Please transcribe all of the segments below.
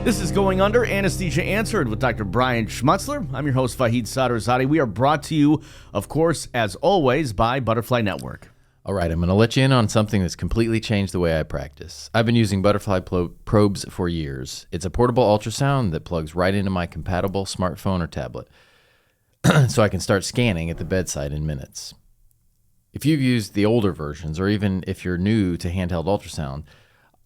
This is Going Under, Anesthesia Answered with Dr. Brian Schmutzler. I'm your host, Vahid Sadrzadeh. We are brought to you, of course, as always, by Butterfly Network. All right, I'm going to let you in on something that's completely changed the way I practice. I've been using butterfly probes for years. It's a portable ultrasound that plugs right into my compatible smartphone or tablet, so I can start scanning at the bedside in minutes. If you've used the older versions, or even if you're new to handheld ultrasound,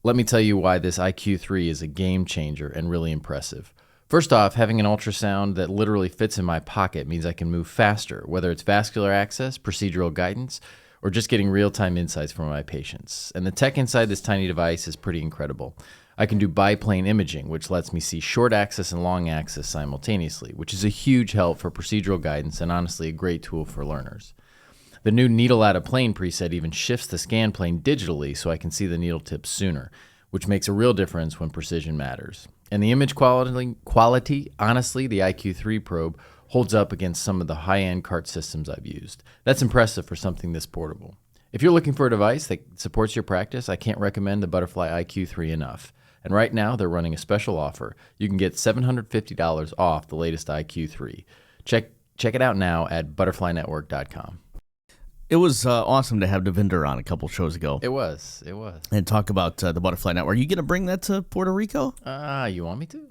let me tell you why this IQ3 is a game changer and really impressive. First off, having an ultrasound that literally fits in my pocket means I can move faster, whether it's vascular access, procedural guidance, or just getting real-time insights from my patients. And the tech inside this tiny device is pretty incredible. I can do biplane imaging, which lets me see short axis and long axis simultaneously, which is a huge help for procedural guidance and honestly a great tool for learners. The new needle out of plane preset even shifts the scan plane digitally so I can see the needle tips sooner, which makes a real difference when precision matters. And the image quality, honestly, the IQ3 probe holds up against some of the high-end cart systems I've used. That's impressive for something this portable. If you're looking for a device that supports your practice, I can't recommend the Butterfly IQ3 enough. And right now, they're running a special offer. You can get $750 off the latest IQ3. Check it out now at butterflynetwork.com. It was awesome to have Devinder on a couple shows ago. It was. And talk about the Butterfly Network. Are you going to bring that to Puerto Rico? You want me to?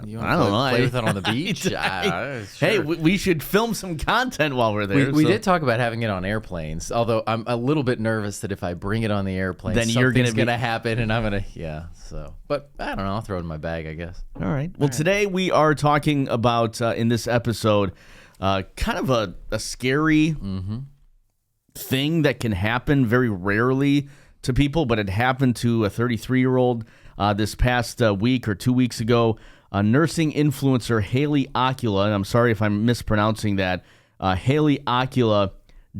You want I don't know. Play with it on the beach? Sure. Hey, we should film some content while we're there. We did talk about having it on airplanes, although I'm a little bit nervous that if I bring it on the airplane, then something's going to happen, and I'm going to, But I don't know. I'll throw it in my bag, I guess. All right. Well, today we are talking about, in this episode, kind of a scary thing that can happen very rarely to people, but it happened to a 33-year-old this past week or 2 weeks ago. Nursing influencer Hailey Okula, and I'm sorry if I'm mispronouncing that, Hailey Okula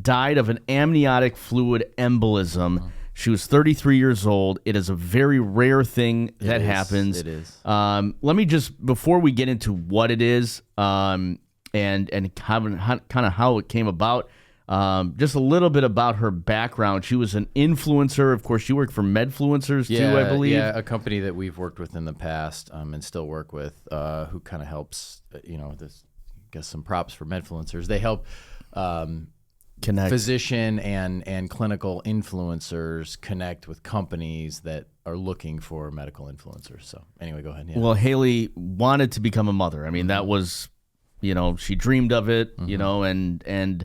died of an amniotic fluid embolism. She was 33 years old. It is a very rare thing that happens. It is. Let me just, before we get into what it is and kind of how it came about, just a little bit about her background. She was an influencer. Of course, she worked for Medfluencers too, I believe. Yeah, a company that we've worked with in the past and still work with, who kind of helps, guess some props for Medfluencers. They help connect physician and clinical influencers connect with companies that are looking for medical influencers. So anyway, go ahead. Yeah. Well, Hailey wanted to become a mother. I mean, that was, she dreamed of it, and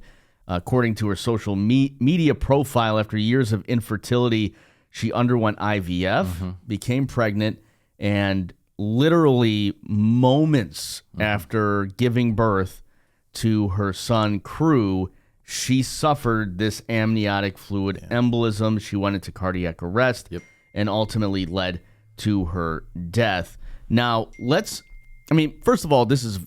according to her social media profile, after years of infertility, she underwent IVF, became pregnant, and literally moments after giving birth to her son, Crew, she suffered this amniotic fluid embolism. She went into cardiac arrest and ultimately led to her death. Now, first of all, this is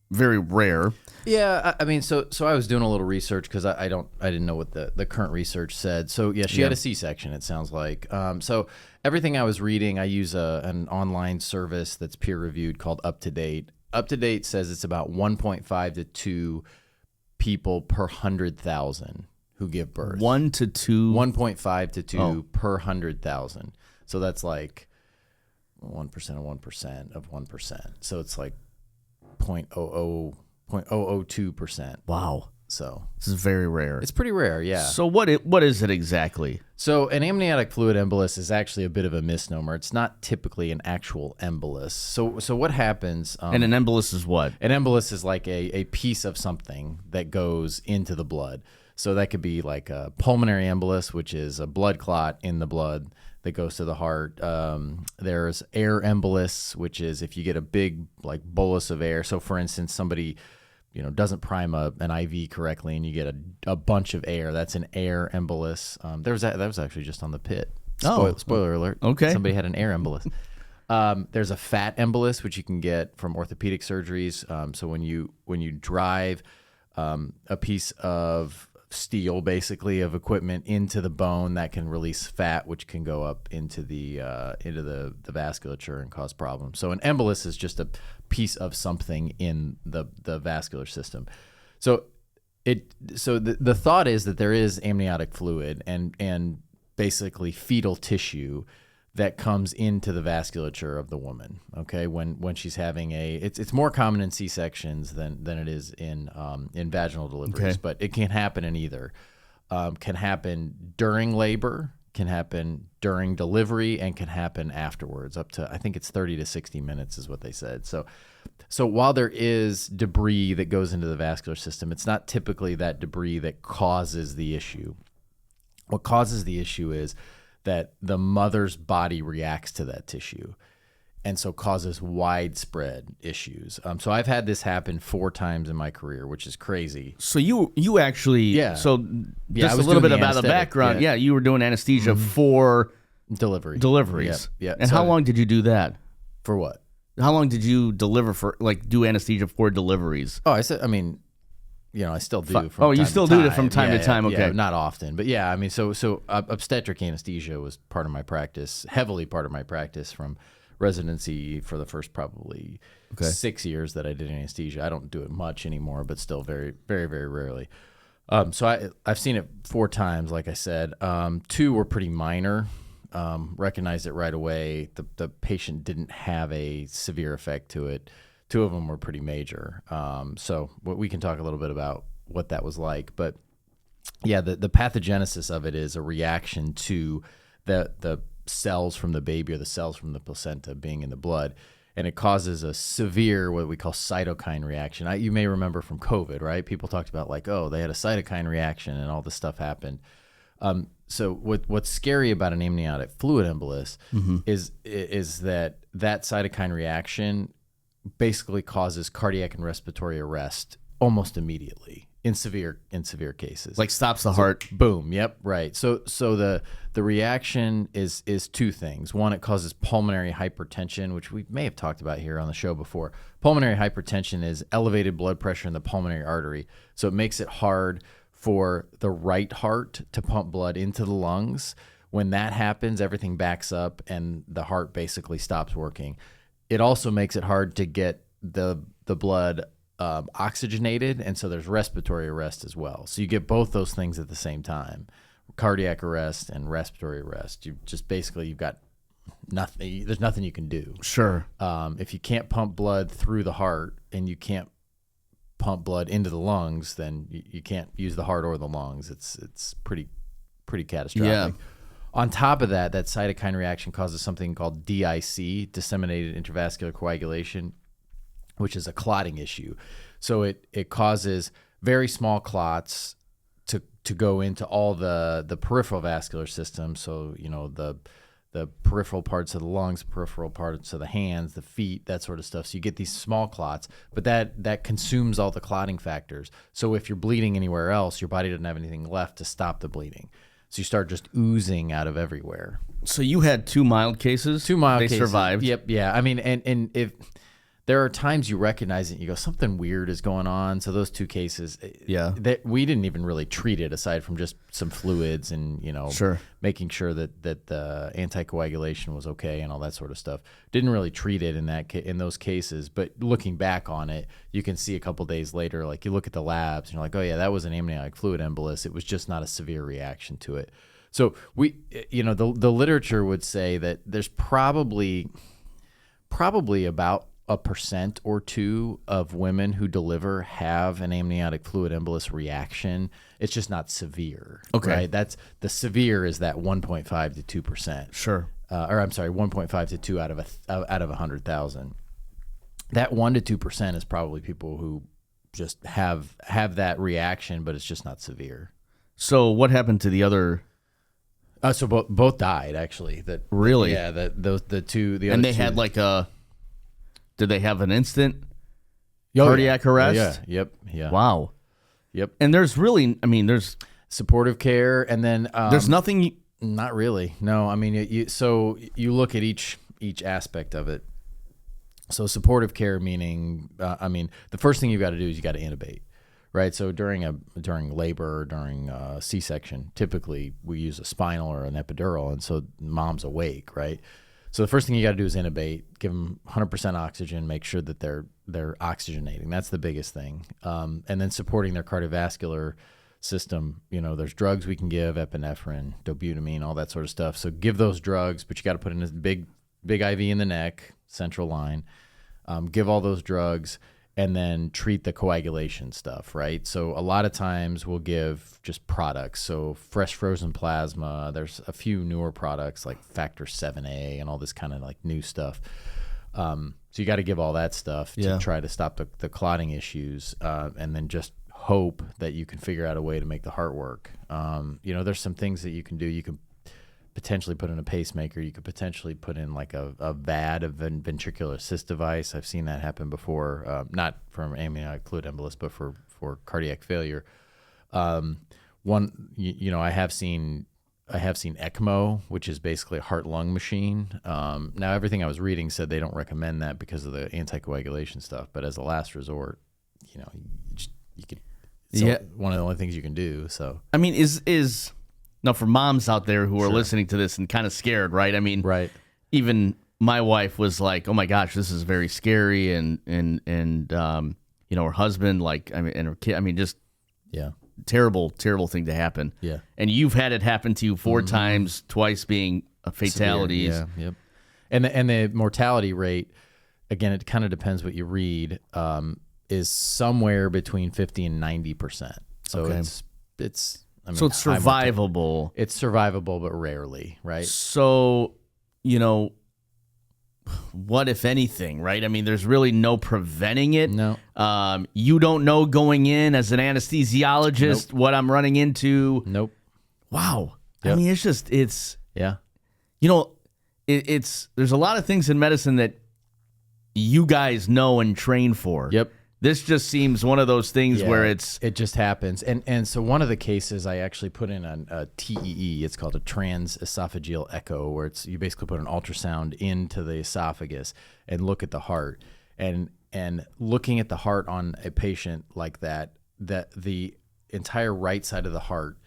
very rare. Yeah, I mean, so I was doing a little research because I didn't know what the current research said. So yeah, she had a C-section. It sounds like. So everything I was reading, I use an online service that's peer reviewed called UpToDate. UpToDate says it's about 1.5 to 2 people per 100,000 who give birth. 1 to 2. 1.5 to 2 per 100,000. So that's like 1% of 1% of 1%. So it's like 0.002%. Wow. So this is very rare. It's pretty rare, yeah. So what is it exactly? So an amniotic fluid embolus is actually a bit of a misnomer. It's not typically an actual embolus. So what happens? And an embolus is what? An embolus is like a piece of something that goes into the blood. So that could be like a pulmonary embolus, which is a blood clot in the blood that goes to the heart. There's air embolus, which is if you get a big like bolus of air. So for instance, somebody doesn't prime an IV correctly and you get a bunch of air. That's an air embolus. That was actually just on the pit. Spoiler alert. Okay. Somebody had an air embolus. There's a fat embolus, which you can get from orthopedic surgeries. So when you drive a piece of steel, basically, of equipment into the bone, that can release fat, which can go up into the vasculature and cause problems. So an embolus is just a piece of something in the vascular system. So the thought is that there is amniotic fluid and basically fetal tissue that comes into the vasculature of the woman. Okay, when she's having it's more common in C-sections than it is in vaginal deliveries, but it can happen in either. Can happen during labor, can happen during delivery, and can happen afterwards. Up to, I think it's 30 to 60 minutes is what they said. So while there is debris that goes into the vascular system, it's not typically that debris that causes the issue. What causes the issue is that the mother's body reacts to that tissue, and so causes widespread issues. So I've had this happen 4 times in my career, which is crazy. So you actually, Yeah. So Yeah, just I a was little doing bit the about the anesthetic, background. yeah. Yeah, you were doing anesthesia for Deliveries. deliveries. Yeah. And how long did you do that? For what? How long did you deliver for, like, do anesthesia for deliveries? Oh, I still do. From you time still to do time. it from time to time. Okay, Yeah, not often, but yeah. I mean, so obstetric anesthesia was part of my practice, heavily part of my practice from residency for the first probably 6 years that I did anesthesia. I don't do it much anymore, but still very, very, very rarely. So I've seen it 4 times, like I said. 2 were pretty minor. Recognized it right away. The patient didn't have a severe effect to it. 2 of them were pretty major. So we can talk a little bit about what that was like. But yeah, the pathogenesis of it is a reaction to the cells from the baby or the cells from the placenta being in the blood. And it causes a severe, what we call cytokine reaction. You may remember from COVID, right? People talked about like, oh, they had a cytokine reaction and all this stuff happened. So what's scary about an amniotic fluid embolus is that cytokine reaction basically causes cardiac and respiratory arrest almost immediately in severe cases. like stops the heart. Boom. Yep. Right. So the reaction is 2 things. One, it causes pulmonary hypertension, which we may have talked about here on the show before. Pulmonary hypertension is elevated blood pressure in the pulmonary artery. So it makes it hard for the right heart to pump blood into the lungs. When that happens, everything backs up and the heart basically stops working. It also makes it hard to get the blood oxygenated, and so there's respiratory arrest as well. So you get both those things at the same time, cardiac arrest and respiratory arrest. You've got nothing. There's nothing you can do. Sure. If you can't pump blood through the heart and you can't pump blood into the lungs, then you can't use the heart or the lungs. It's pretty catastrophic. Yeah. On top of that cytokine reaction causes something called DIC, disseminated intravascular coagulation, which is a clotting issue. So it causes very small clots to go into all the peripheral vascular system. So, the peripheral parts of the lungs, peripheral parts of the hands, the feet, that sort of stuff. So you get these small clots, but that consumes all the clotting factors. So if you're bleeding anywhere else, your body doesn't have anything left to stop the bleeding. So you start just oozing out of everywhere. So you had 2 mild cases. 2 mild they cases. survived. Yep. Yeah. I mean, and if there are times you recognize it, you go, something weird is going on. So those 2 cases, we didn't even really treat it aside from just some fluids and, making sure that the anticoagulation was okay and all that sort of stuff. Didn't really treat it in those cases. But looking back on it, you can see a couple days later, like you look at the labs and you're like, oh yeah, that was an amniotic fluid embolus. It was just not a severe reaction to it. So the literature would say that there's probably about 1% or 2% of women who deliver have an amniotic fluid embolus reaction. It's just not severe. Okay. Right? That's the severe is that 1.5 to 2%. Sure. Or I'm sorry, 1.5 to 2 out of 100,000. That 1 to 2% is probably people who just have that reaction, but it's just not severe. So what happened to the other? So both died actually. Really? Yeah. The 2. And they had like a. Did they have an instant cardiac arrest? Yeah. Yep. Yeah. Wow. Yep. And there's there's supportive care, and then there's nothing. Not really. No. I mean, you look at each aspect of it. So supportive care meaning, the first thing you've got to do is you got to intubate, right? So during labor or during C-section, typically we use a spinal or an epidural, and so mom's awake, right? So the first thing you got to do is intubate, give them 100% oxygen, make sure that they're oxygenating. That's the biggest thing. And then supporting their cardiovascular system, there's drugs we can give, epinephrine, dobutamine, all that sort of stuff. So give those drugs, but you got to put in a big IV in the neck, central line, give all those drugs, and then treat the coagulation stuff, right? So a lot of times we'll give just products. So fresh frozen plasma, there's a few newer products like factor 7A and all this kind of like new stuff. So you got to give all that stuff to try to stop the clotting issues, and then just hope that you can figure out a way to make the heart work. There's some things that you can do. You can potentially put in a pacemaker. You could potentially put in like a VAD, a ventricular assist device. I've seen that happen before, not from amniotic fluid embolus, but for cardiac failure. I have seen ECMO, which is basically a heart-lung machine. Now, everything I was reading said they don't recommend that because of the anticoagulation stuff. But as a last resort, you could. It's one of the only things you can do. So I mean, is now for moms out there who are listening to this and kind of scared, right? I mean, right. Even my wife was like, "Oh my gosh, this is very scary," and her husband, like, I mean, and her kid, I mean, just terrible thing to happen. Yeah. And you've had it happen to you 4 times, twice being a fatalities. Severe. Yeah. Yep. And the mortality rate, again, it kind of depends what you read, is somewhere between 50 and 90%. So it's I mean, so it's survivable. It's survivable, but rarely, right? So, what if anything, right? I mean, there's really no preventing it. No. You don't know going in as an anesthesiologist what I'm running into. Nope. Wow. Yep. I mean, it's there's a lot of things in medicine that you guys know and train for. Yep. This just seems one of those things where it just happens. And so one of the cases I actually put in a TEE, it's called a transesophageal echo, where you basically put an ultrasound into the esophagus and look at the heart. And looking at the heart on a patient like that the entire right side of the heart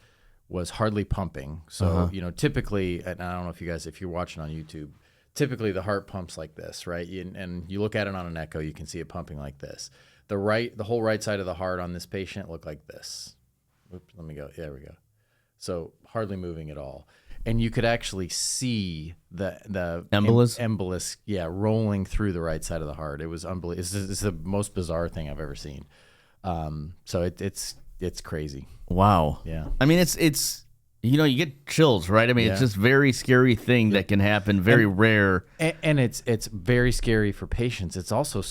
was hardly pumping. So, typically, and I don't know if you're watching on YouTube, typically the heart pumps like this, right? And you look at it on an echo, you can see it pumping like this. The whole right side of the heart on this patient looked like this. Oops, let me go. There we go. So hardly moving at all. And you could actually see the embolus, rolling through the right side of the heart. It was unbelievable. It's the most bizarre thing I've ever seen. So it's crazy. Wow. Yeah. I mean, it's you get chills, right? I mean, it's just very scary thing that can happen, very rare. And it's very scary for patients. It's also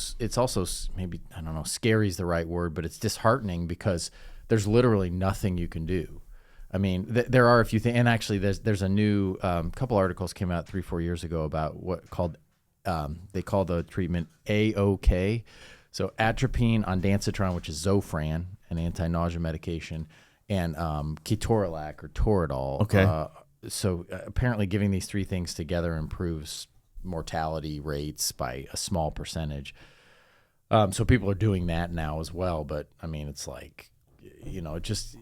maybe, I don't know, scary is the right word, but it's disheartening because there's literally nothing you can do. I mean, there are a few things, and actually there's a new couple articles came out 3-4 years ago about they call the treatment AOK. So atropine ondansetron, which is Zofran, an anti-nausea medication, and ketorolac or Toradol. Okay. So apparently giving these 3 things together improves mortality rates by a small percentage. So people are doing that now as well. But, I mean, it's like, just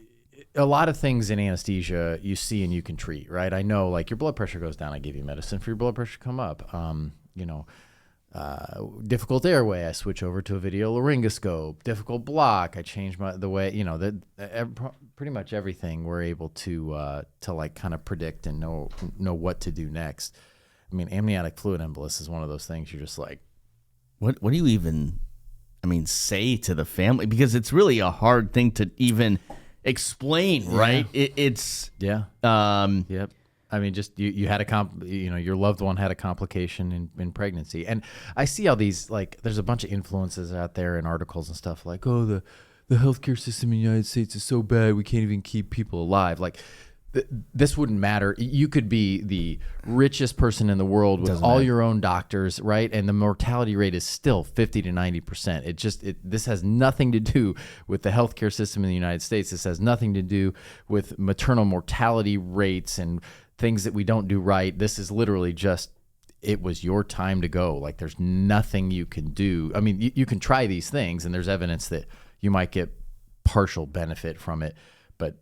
a lot of things in anesthesia you see and you can treat, right? I know, like, your blood pressure goes down, I give you medicine for your blood pressure to come up. Difficult airway, I switch over to a video laryngoscope. Difficult block, I change the way, pretty much everything we're able to like kind of predict and know what to do next. I mean, amniotic fluid embolus is one of those things you're just like, what do you even, say to the family? Because it's really a hard thing to even explain, right? It's yep. I mean, just you had your loved one had a complication in pregnancy, and I see all these, like, there's a bunch of influences out there in articles and stuff like, oh, the healthcare system in the United States is so bad we can't even keep people alive. Like, this wouldn't matter. You could be the richest person in the world with all your own doctors, right? And the mortality rate is still 50 to 90%. This has nothing to do with the healthcare system in the United States. This has nothing to do with maternal mortality rates and things that we don't do right. This is literally just, it was your time to go. Like, there's nothing you can do. I mean, you can try these things, and there's evidence that you might get partial benefit from it. But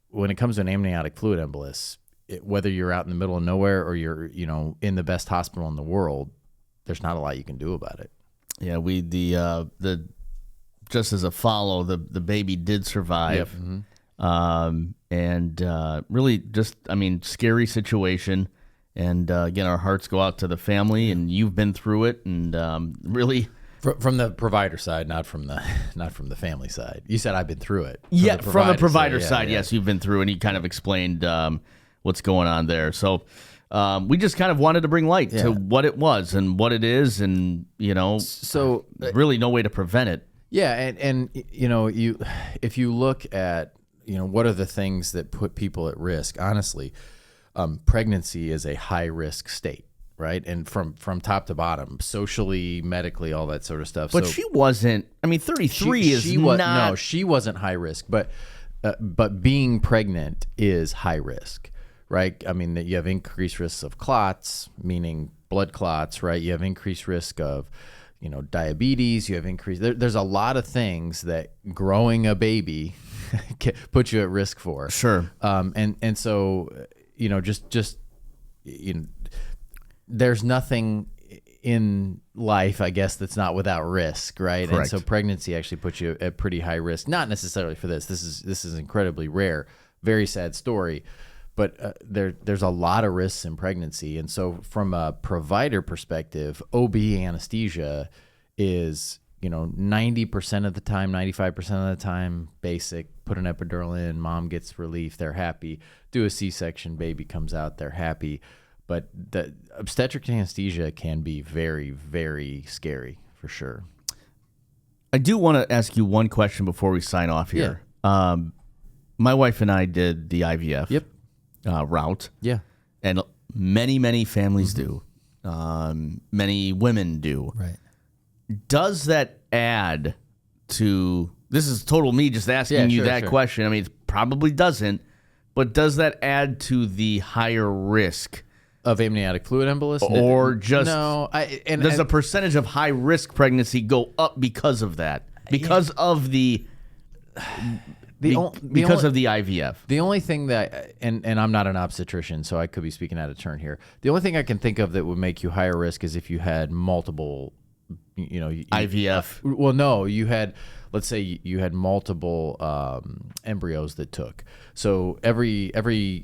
when it comes to an amniotic fluid embolus, whether you're out in the middle of nowhere or you're, in the best hospital in the world, there's not a lot you can do about it. Yeah, just as a follow, the baby did survive. Yep. Mm-hmm. Really just, I mean, scary situation. And again, our hearts go out to the family, and you've been through it, and really. From the provider side, not from the family side. You said I've been through it. From the provider side, yes, you've been through, and you kind of explained what's going on there. So we just kind of wanted to bring light to what it was and what it is, and so really no way to prevent it. Yeah, and if you look at what are the things that put people at risk, honestly, pregnancy is a high risk state. Right. And from top to bottom, socially, medically, all that sort of stuff. But she wasn't, 33 is not. No, she wasn't high risk, but being pregnant is high risk, right? I mean, you have increased risks of clots, meaning blood clots, right? You have increased risk of, diabetes. You have increased, there's a lot of things that growing a baby puts you at risk for. Sure. And so, there's nothing in life, I guess, that's not without risk, right? Correct. And so pregnancy actually puts you at pretty high risk. Not necessarily for this. This is incredibly rare. Very sad story, but there's a lot of risks in pregnancy. And so from a provider perspective, OB anesthesia is 90% of the time, 95% of the time, basic. Put an epidural in, mom gets relief, they're happy. Do a C-section, baby comes out, they're happy. But the obstetric anesthesia can be very, very scary, for sure. I do want to ask you one question before we sign off here. Yeah. My wife and I did the IVF route. Yeah. And many, many families do. Many women do. Right. Does that add to... This is total me just asking you that question. I mean, it probably doesn't. But does that add to the higher risk... of amniotic fluid embolism? Or just no, does the percentage of high risk pregnancy go up because of that? Because of of the IVF. The only thing that and I'm not an obstetrician, so I could be speaking out of turn here. The only thing I can think of that would make you higher risk is if you had multiple IVF. Well, no, let's say you had multiple embryos that took. So every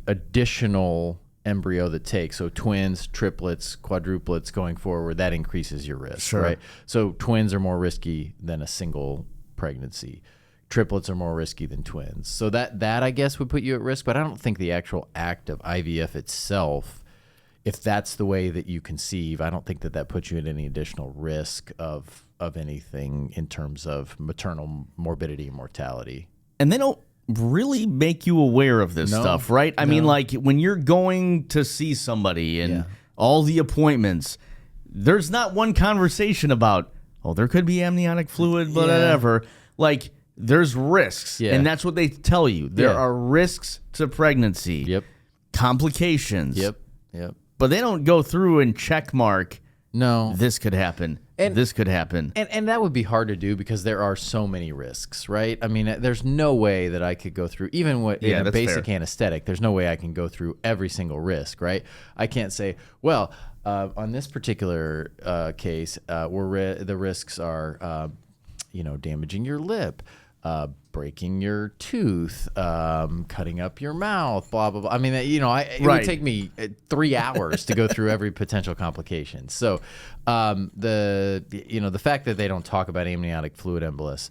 additional embryo that takes, so twins, triplets, quadruplets going forward, that increases your risk, right? So twins are more risky than a single pregnancy. Triplets are more risky than twins. So that I guess would put you at risk, but I don't think the actual act of IVF itself, if that's the way that you conceive, I don't think that puts you at any additional risk of anything in terms of maternal morbidity and mortality. And they don't really make you aware of this stuff, right? I mean, like when you're going to see somebody and all the appointments, there's not one conversation about, there could be amniotic fluid, whatever. Like there's risks, and that's what they tell you. There are risks to pregnancy, complications, but they don't go through and check mark. No, this could happen. And this could happen. And that would be hard to do because there are so many risks, right? I mean, there's no way that I could go through, even in a basic anesthetic, there's no way I can go through every single risk, right? I can't say, well, on this particular case, where the risks are, damaging your lip, breaking your tooth, cutting up your mouth, blah, blah, blah. I mean, it would take me 3 hours to go through every potential complication. So the fact that they don't talk about amniotic fluid embolus,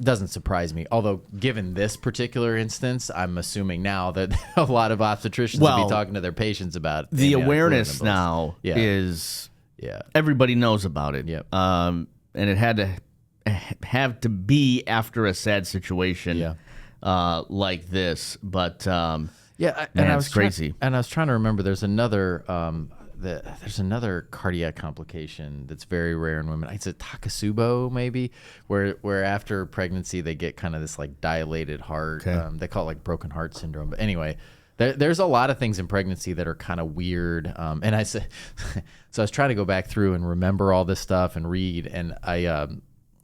doesn't surprise me. Although, given this particular instance, I'm assuming now that a lot of obstetricians will be talking to their patients about the awareness now is everybody knows about it. Yep. And it had to have to be after a sad situation like this, but it's crazy. And I was trying to remember. There's another cardiac complication that's very rare in women. It's a Takotsubo maybe, where after pregnancy they get kind of this like dilated heart. They call it like broken heart syndrome. But anyway, there's a lot of things in pregnancy that are kind of weird. And I said, so I was trying to go back through and remember all this stuff and read, and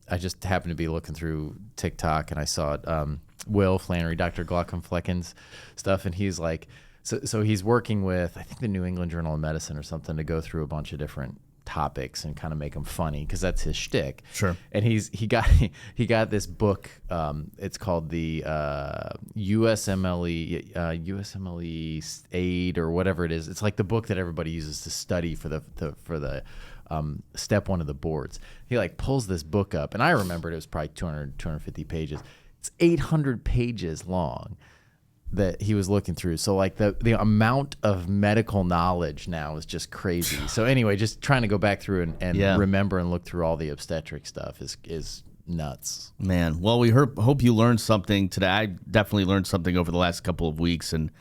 I just happened to be looking through TikTok and I saw Will Flannery, Dr. Glaucom Flecken's stuff, and he's like, so he's working with, I think, the New England Journal of Medicine or something to go through a bunch of different topics and kind of make them funny because that's his shtick. Sure. And he got this book. It's called the USMLE aid or whatever it is. It's like the book that everybody uses to study for the step one of the boards. He like pulls this book up, and I remembered it was probably 250 pages. It's 800 pages long that he was looking through. So like the amount of medical knowledge now is just crazy. So anyway, just trying to go back through and remember and look through all the obstetric stuff is nuts. Man, well, we hope you learned something today. I definitely learned something over the last couple of weeks, and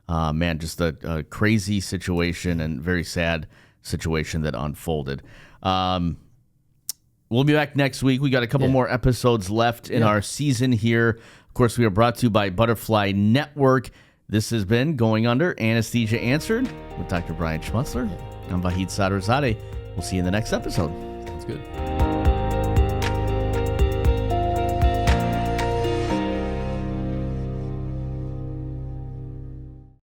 man, just a crazy situation and very sad situation that unfolded. We'll be back next week. We got a couple more episodes left in our season here. Of course, we are brought to you by Butterfly Network. This has been Going Under, Anesthesia Answered with Dr. Brian Schmutzler. I'm Vahid Sadrzadeh. We'll see you in the next episode. Sounds good.